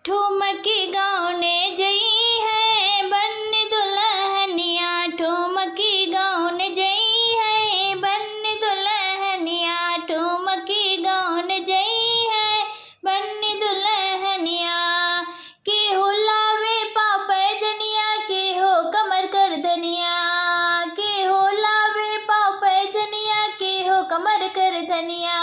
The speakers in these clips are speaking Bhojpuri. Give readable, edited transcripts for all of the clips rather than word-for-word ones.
ठुमकी गाउने जई है बन दुल्हनिया, ठुमकी गाउने जई है बन दुल्हनिया, ठुमकी गाउने जई है बन दुल्हनिया। के हो लावे पाँव पैजनिया, के हो कमर कर धनिया, के हो लावे पाँव पैजनिया, के हो कमर कर धनिया,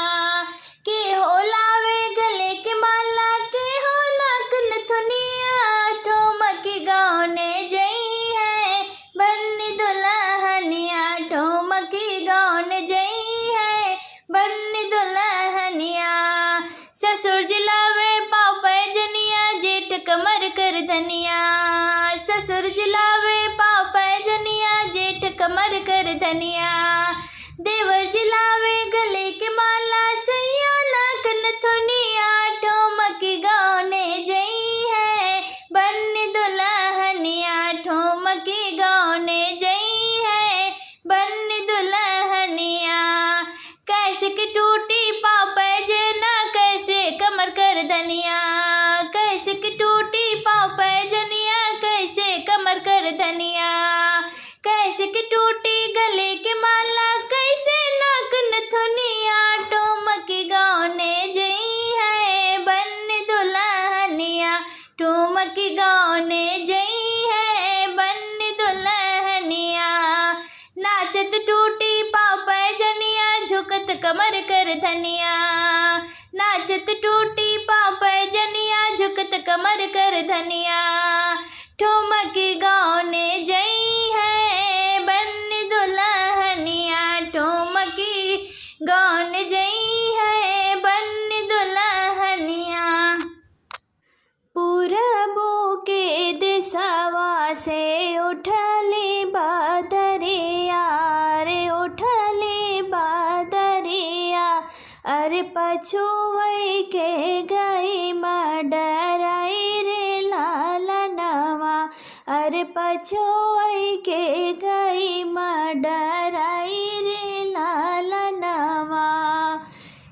के हो लावे गले के माला, के हो नाक नथुनिया। ठुमकी गाउने जई है बन दुल्हनिया, ठुमकी गाउने जई है बन दुल्हनिया। ससुर जिलावे पाँव पैजनिया, जेठ कमर कर धनिया, ससुर जिलावे पाँव पैजनिया, जेठ कमर कर धनिया। देवर जिलावे गले के माला, सैया नाक नथुनिया। ठुमकी गाउने जई है बन दुल्हनिया, ठुमकी गाउने जई है बन दुल्हनिया। कैसे के टूटी पाँव पैजना, कैसे कमर कर धनिया, कैसे के टूटी पाँव पैजनिया, कैसे कमर कर धनिया। कैसे के टूटी गले के माला, कैसे नाक नथुनिया। ठुमकी गाउने जई है बन दुल्हनिया, ठुमकी गाउने जई है बन दुल्हनिया। नाचत टूटी पाँव पैजनिया, झुकत कमर कर धनिया, नाचत टूटी पाँव पैजनिया, झुकत कमर कर धनिया। ठुमकी गाउने जई है बन दुल्हनिया, ठुमकी गाउने जई है बन दुल्हनिया। पूरबों के दिशवा से उठली बादरिया, रे उठली बादरिया। अरे पछुवई के गई मडराई रे लालनवा, अरे पछुवई के गई मडराई रे लालनवा।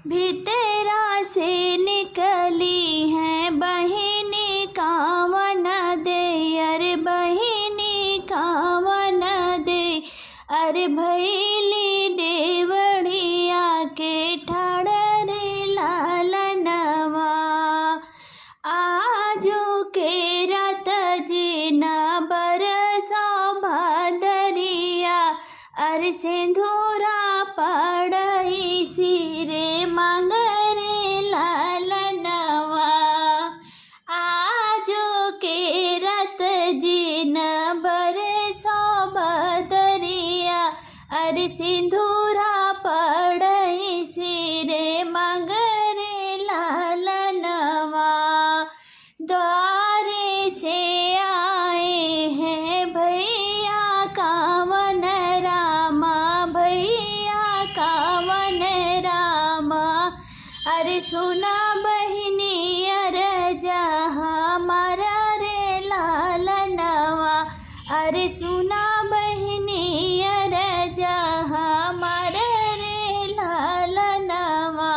भीतरा से निकली है बहिनी कावन दे, अरे बहिनी कावन दे। अरे भैली डेवड़िया के ठाड़ रे लालनवा। आजो के रात जीना बरसो भादरिया, अरे सिंधूरा पड़ई सिरे मांगरे लालनवा। आजो के रात जीना बरसो भादरिया, अरे सिंधूरा पड़ई सिरे मांगरे लालनवा। द्वारे से आए हैं भैया कावन रामा, भैया कावन रामा। अरे सुना बहिनी अरजा हमारा रे लालनवा, अरे सुना बहिनी अरजा हमारा रे लालनवा।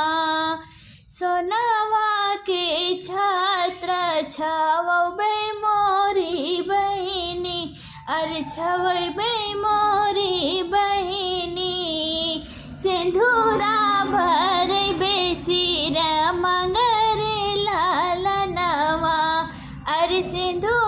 सोनवा के छात्र छवबे मोरी बहिनी, अरे छवबे मोरी बहिनी। सिंधूरा भर बेसिर मांगरे लालनवा, अरे सिंधु